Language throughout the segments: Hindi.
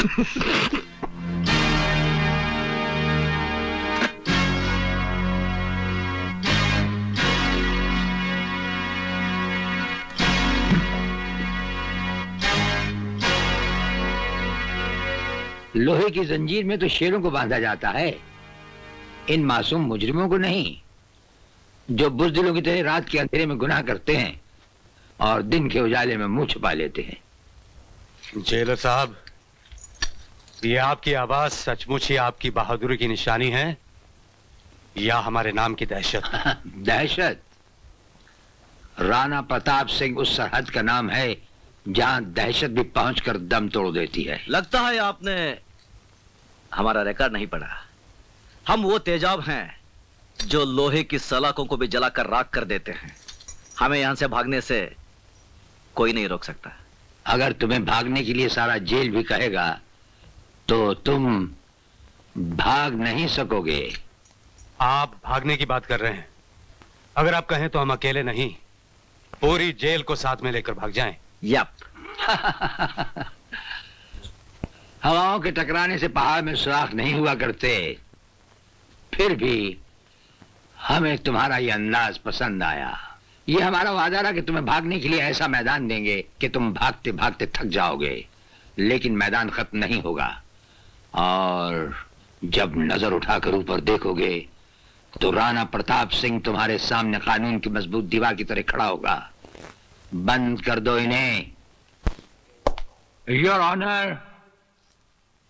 लोहे की जंजीर में तो शेरों को बांधा जाता है, इन मासूम मुजरिमों को नहीं, जो बुज़दिलों की तरह रात के अंधेरे में गुनाह करते हैं और दिन के उजाले में मुंह छुपा लेते हैं। जेलर साहब, ये आपकी आवाज सचमुच ही आपकी बहादुरी की निशानी है या हमारे नाम की दहशत? दहशत? राणा प्रताप सिंह उस सरहद का नाम है जहां दहशत भी पहुंचकर दम तोड़ देती है। लगता है आपने हमारा रिकॉर्ड नहीं पढ़ा। हम वो तेजाब हैं जो लोहे की सलाखों को भी जलाकर राख कर देते हैं। हमें यहां से भागने से कोई नहीं रोक सकता। अगर तुम्हें भागने के लिए सारा जेल भी कहेगा तो तुम भाग नहीं सकोगे। आप भागने की बात कर रहे हैं? अगर आप कहें तो हम अकेले नहीं, पूरी जेल को साथ में लेकर भाग जाएं। यप। हवाओं के टकराने से पहाड़ में सुराख नहीं हुआ करते, फिर भी हमें तुम्हारा ये अंदाज पसंद आया। ये हमारा वादा रहा कि तुम्हें भागने के लिए ऐसा मैदान देंगे कि तुम भागते भागते थक जाओगे, लेकिन मैदान खत्म नहीं होगा। और जब नजर उठाकर ऊपर देखोगे तो राणा प्रताप सिंह तुम्हारे सामने कानून की मजबूत दीवार की तरह खड़ा होगा। बंद कर दो इन्हें। योर ऑनर,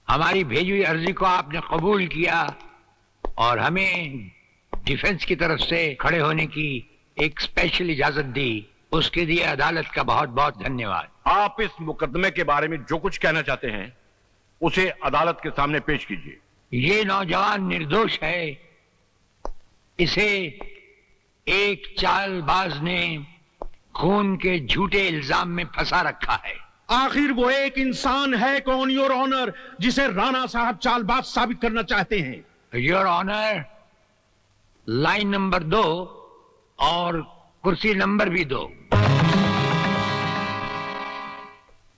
हमारी भेजी हुई अर्जी को आपने कबूल किया और हमें डिफेंस की तरफ से खड़े होने की एक स्पेशल इजाजत दी, उसके लिए अदालत का बहुत बहुत धन्यवाद। आप इस मुकदमे के बारे में जो कुछ कहना चाहते हैं उसे अदालत के सामने पेश कीजिए। ये नौजवान निर्दोष है, इसे एक चालबाज ने खून के झूठे इल्जाम में फंसा रखा है। आखिर वो एक इंसान है कौन योर ऑनर जिसे राणा साहब चालबाज साबित करना चाहते हैं? योर ऑनर, लाइन नंबर 2 और कुर्सी नंबर भी 2।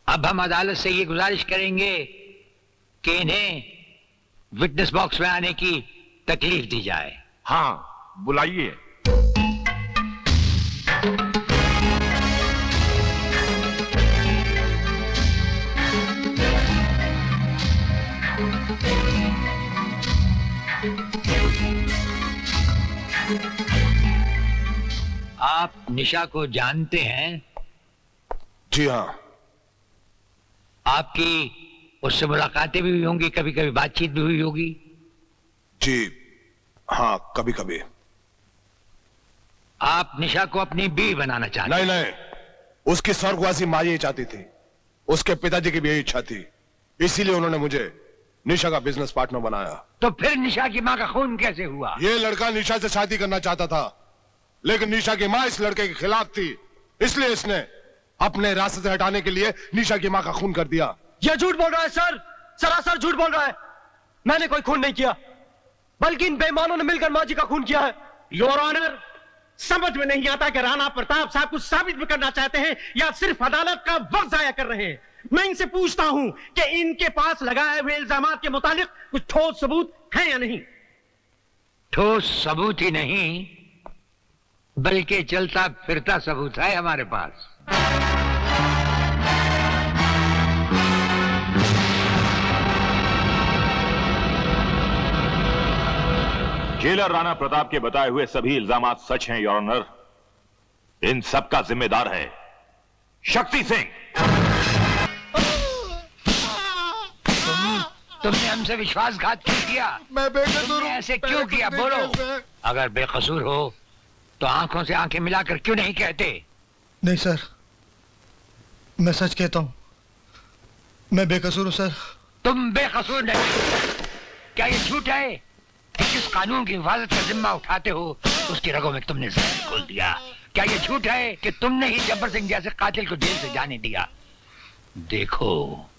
अब हम अदालत से ये गुजारिश करेंगे कि इन्हें विटनेस बॉक्स में आने की तकलीफ दी जाए। हाँ, बुलाइए। आप निशा को जानते हैं? जी हाँ। आपकी उससे मुलाकातें भी हुई होंगी, कभी कभी बातचीत भी हुई होगी? जी हाँ, कभी कभी। आप निशा को अपनी बीवी बनाना चाहते? नहीं नहीं, उसकी स्वर्गवासी माँ यही चाहती थी, उसके पिताजी की भी यही इच्छा थी, इसीलिए उन्होंने मुझे निशा का बिजनेस पार्टनर बनाया। तो फिर निशा की माँ का खून कैसे हुआ? ये लड़का निशा से शादी करना चाहता था, लेकिन निशा की माँ इस लड़के के खिलाफ थी, इसलिए इसने अपने रास्ते से हटाने के लिए निशा की माँ का खून कर दिया। ये झूठ बोल रहा है सर, सरासर झूठ बोल रहा है। मैंने कोई खून नहीं किया, बल्कि इन बेईमानों ने मिलकर माँ जी का खून किया है। योर ऑनर, समझ में नहीं आता कि राणा प्रताप साहब कुछ साबित भी करना चाहते हैं या सिर्फ अदालत का वक्त जाया कर रहे हैं। मैं इनसे पूछता हूं कि इनके पास लगाए हुए इल्जामात के मुतालिक कुछ ठोस सबूत है या नहीं? ठोस सबूत ही नहीं, बल्कि चलता फिरता सबूत है हमारे पास। जेलर राणा प्रताप के बताए हुए सभी इल्जामात सच हैं योर ऑनर। इन सब का जिम्मेदार है शक्ति सिंह। तुमने हमसे विश्वासघात क्यों किया? मैं बेकसूर हूं। ऐसे क्यों किया? बोलो। अगर बेकसूर हो तो आंखों से आंखें मिलाकर क्यों नहीं कहते? नहीं सर, मैं सच कहता हूं, मैं बेकसूर हूं सर। तुम बेकसूर नहीं। क्या ये झूठ है कि जिस कानून की हिफाजत का जिम्मा उठाते हो उसकी रगों में तुमने जहर घोल दिया? क्या ये झूठ है कि तुमने ही जब्बर सिंह जैसे कातिल को जेल से जाने दिया? देखो,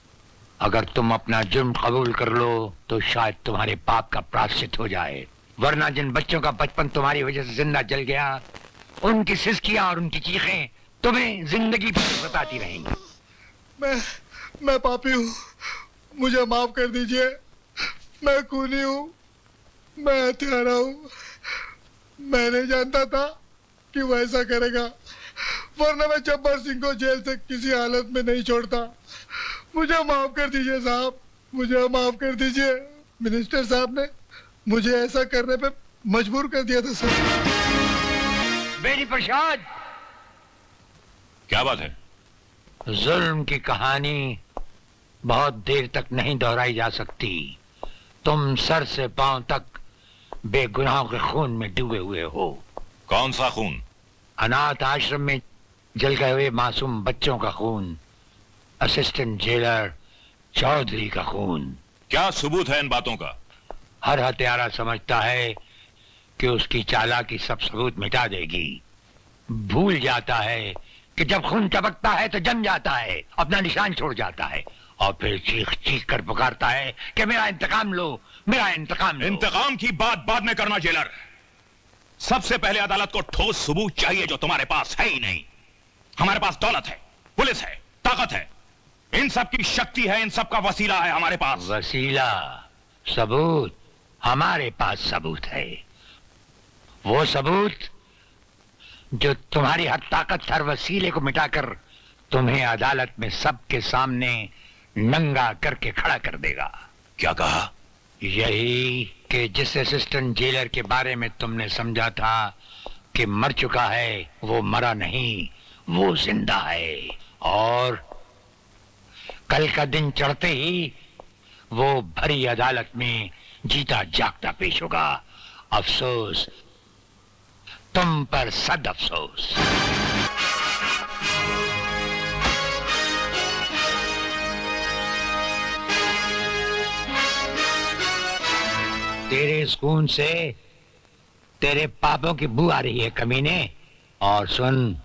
अगर तुम अपना जुर्म कबूल कर लो तो शायद तुम्हारे पाप का प्रायश्चित हो जाए, वरना जिन बच्चों का बचपन तुम्हारी वजह से जिंदा जल गया, उनकी सिसकियां और उनकी चीखें तुम्हें जिंदगी भर सताती रहेंगी। मैं पापी हूँ, मुझे माफ कर दीजिए। मैं खूनी हूँ, मैं हत्यारा हूँ। मैं नहीं जानता था कि वो ऐसा करेगा, वरना मैं जब्बार सिंह को जेल से किसी हालत में नहीं छोड़ता। मुझे माफ कर दीजिए साहब, मुझे माफ कर दीजिए। मिनिस्टर साहब ने मुझे ऐसा करने पे मजबूर कर दिया था सर। बेनी प्रसाद, क्या बात है? जुल्म की कहानी बहुत देर तक नहीं दोहराई जा सकती। तुम सर से पांव तक बेगुनाहों के खून में डूबे हुए हो। कौन सा खून? अनाथ आश्रम में जल गए हुए मासूम बच्चों का खून, असिस्टेंट जेलर चौधरी का खून। क्या सबूत है इन बातों का? हर हत्यारा समझता है कि उसकी चालाकी सब सबूत मिटा देगी। भूल जाता है कि जब खून टपकता है तो जम जाता है, अपना निशान छोड़ जाता है और फिर चीख चीख कर पुकारता है कि मेरा इंतकाम लो, मेरा इंतकाम लो। इंतकाम की बात बाद में करना जेलर। सबसे पहले अदालत को ठोस सबूत चाहिए जो तुम्हारे पास है ही नहीं। हमारे पास दौलत है, पुलिस है, ताकत है, इन सब की शक्ति है, इन सब का वसीला है हमारे पास। वसीला, सबूत, हमारे पास सबूत है। वो सबूत जो तुम्हारी हर ताकत, हर वसीले को मिटाकर तुम्हें अदालत में सबके सामने नंगा करके खड़ा कर देगा। क्या कहा? यही कि जिस असिस्टेंट जेलर के बारे में तुमने समझा था कि मर चुका है, वो मरा नहीं, वो जिंदा है। और कल का दिन चढ़ते ही वो भरी अदालत में जीता जागता पेश होगा। अफसोस तुम पर, सद अफसोस। तेरे इस खून से तेरे पापों की बू आ रही है कमीने। और सुन,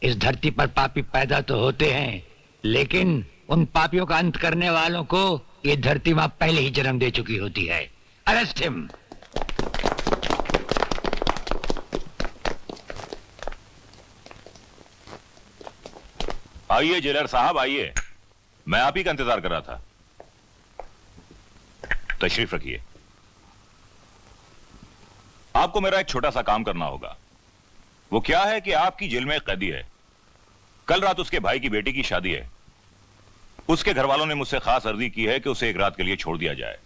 इस धरती पर पापी पैदा तो होते हैं, लेकिन उन पापियों का अंत करने वालों को ये धरती मां पहले ही जन्म दे चुकी होती है। Arrest him. आइए जेलर साहब, आइए। मैं आप ही का इंतजार कर रहा था। तशरीफ रखिए। आपको मेरा एक छोटा सा काम करना होगा। वो क्या है कि आपकी जेल में एक कैदी है। कल रात उसके भाई की बेटी की शादी है। उसके घर वालों ने मुझसे खास अर्जी की है कि उसे एक रात के लिए छोड़ दिया जाए।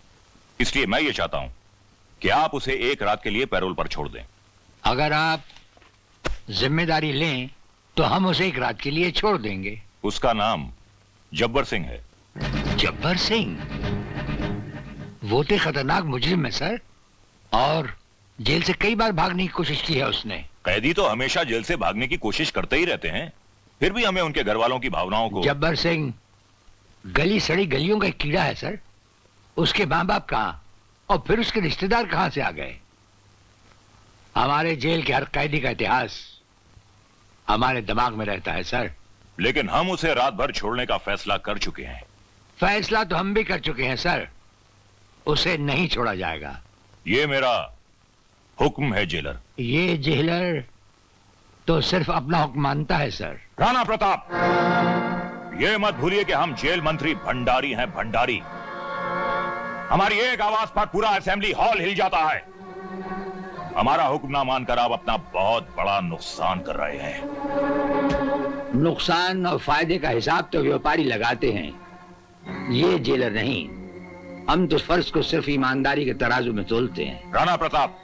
इसलिए मैं ये चाहता हूं कि आप उसे एक रात के लिए पैरोल पर छोड़ दें। अगर आप जिम्मेदारी लें तो हम उसे एक रात के लिए छोड़ देंगे। उसका नाम जब्बर सिंह है। जब्बर सिंह? वो तो खतरनाक मुजरिम है सर, और जेल से कई बार भागने की कोशिश की है उसने। कैदी तो हमेशा जेल से भागने की कोशिश करते ही रहते हैं, फिर भी हमें उनके घर वालों की भावनाओं को। जब्बर सिंह गली सड़ी गलियों का एक कीड़ा है सर। उसके मां बाप कहां और फिर उसके रिश्तेदार कहां से आ गए? हमारे जेल के हर कैदी का इतिहास हमारे दिमाग में रहता है सर। लेकिन हम उसे रात भर छोड़ने का फैसला कर चुके हैं। फैसला तो हम भी कर चुके हैं सर, उसे नहीं छोड़ा जाएगा। ये मेरा हुक्म है जेलर। ये जेलर तो सिर्फ अपना हुक्म मानता है सर। राणा प्रताप, ये मत भूलिए कि हम जेल मंत्री भंडारी हैं, भंडारी। हमारी एक आवाज पर पूरा असेंबली हॉल हिल जाता है। हमारा हुक्म ना मानकर आप अपना बहुत बड़ा नुकसान कर रहे हैं। नुकसान और फायदे का हिसाब तो व्यापारी लगाते हैं, ये जेलर नहीं। हम तो फर्ज को सिर्फ ईमानदारी के तराजू में तोलते हैं। राणा प्रताप,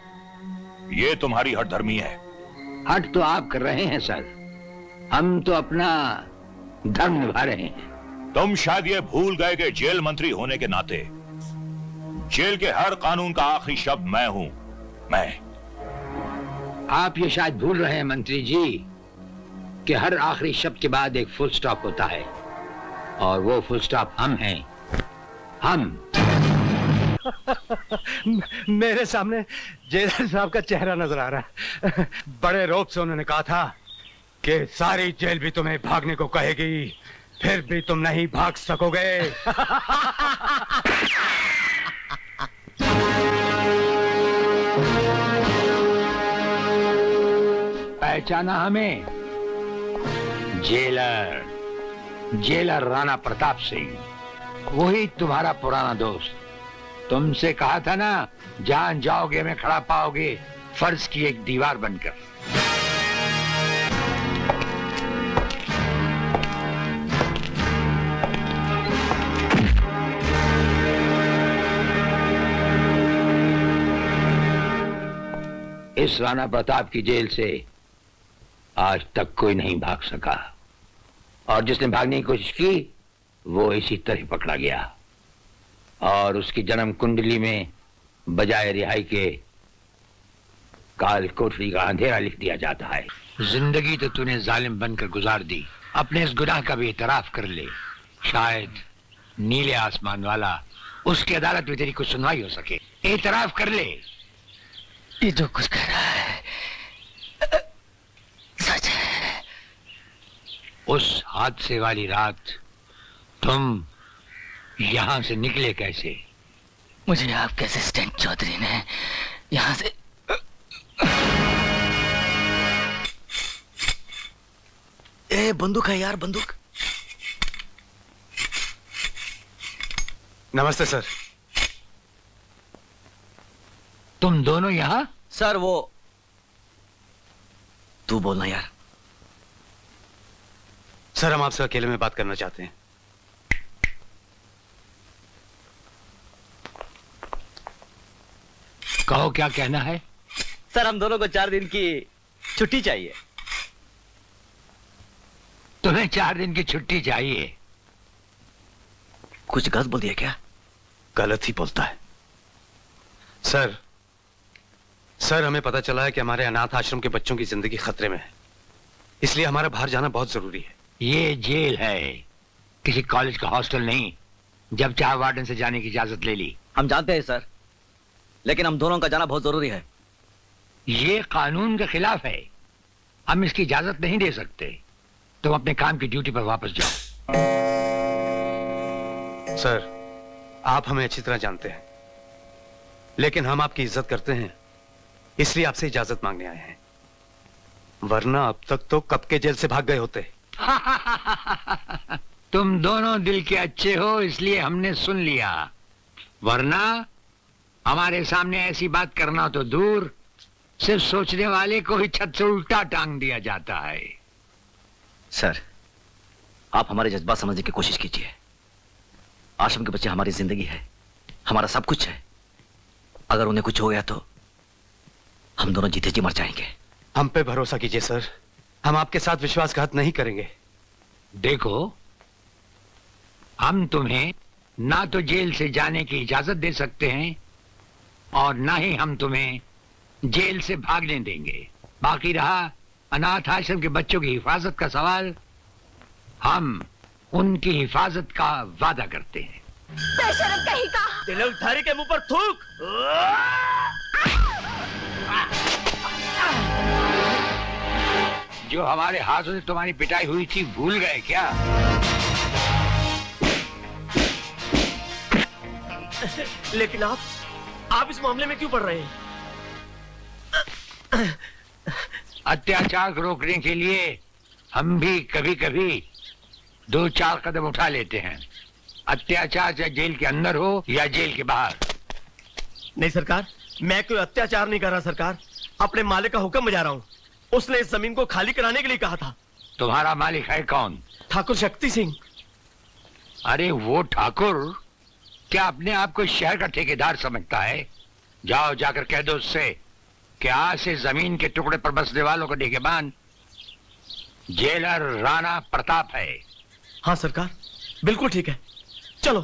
ये तुम्हारी हठधर्मी है। हट तो आप कर रहे हैं सर, हम तो अपना धर्म निभा रहे हैं। तुम शायद ये भूल गए कि जेल मंत्री होने के नाते जेल के हर कानून का आखिरी शब्द मैं हूं। मैं। आप ये शायद भूल रहे हैं मंत्री जी कि हर आखिरी शब्द के बाद एक फुल स्टॉप होता है, और वो फुल स्टॉप हम हैं। हम। मेरे सामने जेलर साहब का चेहरा नजर आ रहा है। बड़े रौब से उन्होंने कहा था कि सारी जेल भी तुम्हें भागने को कहेगी, फिर भी तुम नहीं भाग सकोगे। पहचाना हमें? Jailer, jailer Rana Pratap Singh. वही तुम्हारा पुराना दोस्त। तुमसे कहा था ना, जहां जाओगे में खड़ा पाओगे फर्ज की एक दीवार बनकर। इस राणा प्रताप की जेल से आज तक कोई नहीं भाग सका, और जिसने भागने की कोशिश की वो इसी तरह पकड़ा गया, और उसकी जन्म कुंडली में बजाय रिहाई के काल कोठरी का अंधेरा लिख दिया जाता है। जिंदगी तो तूने जालिम बनकर गुजार दी, अपने इस गुनाह का भी इतराफ कर ले। शायद नीले आसमान वाला उसकी अदालत में तेरी कुछ सुनवाई हो सके। इतराफ कर ले। ये जो कुछ कह रहा है सच है। उस हादसे वाली रात तुम यहां से निकले कैसे? मुझे आपके असिस्टेंट चौधरी ने यहां से बंदूक है यार, बंदूक। नमस्ते सर। तुम दोनों यहां? सर वो तू बोलना यार। सर हम आपसे अकेले में बात करना चाहते हैं। कहो क्या कहना है? सर हम दोनों को 4 दिन की छुट्टी चाहिए। तुम्हें 4 दिन की छुट्टी चाहिए? कुछ गलत बोल दिया क्या? गलत ही बोलता है सर। सर हमें पता चला है कि हमारे अनाथ आश्रम के बच्चों की जिंदगी खतरे में है, इसलिए हमारा बाहर जाना बहुत जरूरी है। ये जेल है, किसी कॉलेज का हॉस्टल नहीं। जब चाहे वार्डन से जाने की इजाजत ले ली। हम जानते हैं सर, लेकिन हम दोनों का जाना बहुत जरूरी है। ये कानून के खिलाफ है, हम इसकी इजाजत नहीं दे सकते। तुम अपने काम की ड्यूटी पर वापस जाओ। सर आप हमें अच्छी तरह जानते हैं, लेकिन हम आपकी इज्जत करते हैं, इसलिए आपसे इजाजत मांगने आए हैं, वरना अब तक तो कब के जेल से भाग गए होते। तुम दोनों दिल के अच्छे हो इसलिए हमने सुन लिया, वरना हमारे सामने ऐसी बात करना तो दूर, सिर्फ सोचने वाले को ही छत से उल्टा टांग दिया जाता है। सर आप हमारे जज्बात समझने की कोशिश कीजिए। आश्रम के बच्चे हमारी जिंदगी है, हमारा सब कुछ है। अगर उन्हें कुछ हो गया तो हम दोनों जीते जी मर जाएंगे। हम पे भरोसा कीजिए सर, हम आपके साथ विश्वासघात नहीं करेंगे। देखो, हम तुम्हें ना तो जेल से जाने की इजाजत दे सकते हैं और ना ही हम तुम्हें जेल से भागने देंगे। बाकी रहा अनाथ आश्रम के बच्चों की हिफाजत का सवाल, हम उनकी हिफाजत का वादा करते हैं। बेशरम कहीं का। तिलकधारी के मुंह पर थूक। जो हमारे हाथों से तुम्हारी पिटाई हुई थी भूल गए क्या? लेकिन आप इस मामले में क्यों पड़ रहे हैं? अत्याचार को रोकने के लिए हम भी कभी कभी 2-4 कदम उठा लेते हैं। अत्याचार चाहे जेल के अंदर हो या जेल के बाहर। नहीं सरकार, मैं कोई अत्याचार नहीं कर रहा सरकार, अपने मालिक का हुक्म बजा रहा हूँ। उसने इस जमीन को खाली कराने के लिए कहा था। तुम्हारा मालिक है कौन? ठाकुर शक्ति सिंह। अरे वो ठाकुर क्या अपने आप को शहर का ठेकेदार समझता है? जाओ जाकर कह दो उससे कि आज से जमीन के टुकड़े पर बसने वालों को निगहबान जेलर राणा प्रताप है। हाँ सरकार, बिल्कुल ठीक है। चलो।